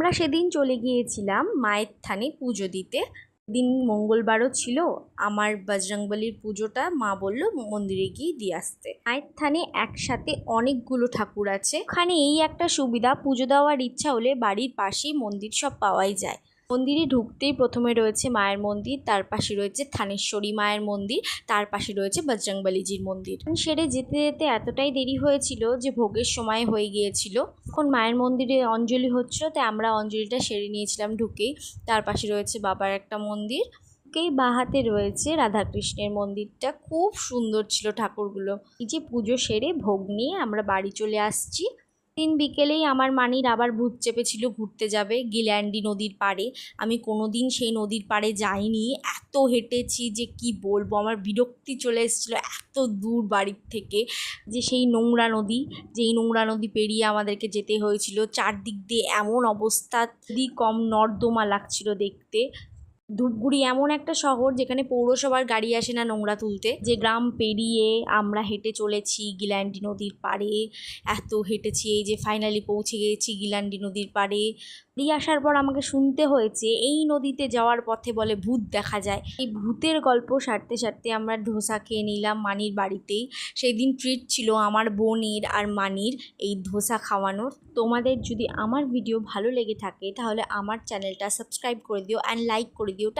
আমরা সেদিন চলে গিয়েছিলাম মায়ের থানে পুজো দিতে। দিন মঙ্গলবারও ছিল। আমার বজরংবলির পুজোটা মা বলল মন্দিরে গিয়ে দিয়ে আসতে। মায়ের থানে একসাথে অনেকগুলো ঠাকুর আছে। ওখানে এই একটা সুবিধা, পুজো দেওয়ার ইচ্ছা হলে বাড়ির পাশেই মন্দির সব পাওয়াই যায়। মন্দিরে ঢুকতেই প্রথমে রয়েছে মায়ের মন্দির, তার পাশে রয়েছে থানেশ্বরী মায়ের মন্দির, তার পাশে রয়েছে বজরংবলীজির মন্দির। সেরে যেতে যেতে এতটাই দেরি হয়েছিল যে ভোগের সময় হয়ে গিয়েছিল। এখন মায়ের মন্দিরে অঞ্জলি হচ্ছিল, তাই আমরা অঞ্জলিটা সেরে নিয়েছিলাম ঢুকেই। তার পাশে রয়েছে বাবার একটা মন্দির, ঢুকেই বাঁ হাতে রয়েছে রাধাকৃষ্ণের মন্দিরটা। খুব সুন্দর ছিল ঠাকুরগুলো। এই যে পুজো সেরে ভোগ নিয়ে আমরা বাড়ি চলে আসছি। দিন বিকেলেই আমার মানির আবার ভূত চেপেছিল, ঘুরতে যাবে গিল্যান্ডি নদীর পাড়ে। আমি কোনোদিন সেই নদীর পাড়ে যাইনি, এত হেঁটেছি যে কি বলবো, আমার বিরক্তি চলে এসেছিলো এত দূর বাড়ির থেকে। যে সেই নোংরা নদী, যেই নোংরা নদী পেরিয়ে আমাদেরকে যেতে হয়েছিল। চারদিক দিয়ে এমন অবস্থা, খুবই কম নর্দমা লাগছিল দেখতে। ধূপগুড়ি এমন একটা শহর যেখানে পৌরসভার গাড়ি আসে না নোংরা তুলতে। যে গ্রাম পেরিয়ে আমরা হেঁটে চলেছি গিল্যান্ডি নদীর পাড়ে। এত হেঁটেছি, এই যে ফাইনালি পৌঁছে গিয়েছি গিল্যান্ডি নদীর পাড়ে। বেরিয়ে আসার পর আমাকে শুনতে হয়েছে এই নদীতে যাওয়ার পথে বলে ভূত দেখা যায়। এই ভূতের গল্প সারতে সারতে আমরা ধোসা খেয়ে নিলাম মানির বাড়িতেই। সেই দিন ট্রিট ছিল আমার বোনের আর মানির এই ধোসা খাওয়ানোর। তোমাদের যদি আমার ভিডিও ভালো লেগে থাকে তাহলে আমার চ্যানেলটা সাবস্ক্রাইব করে দিও অ্যান্ড লাইক করে দিও।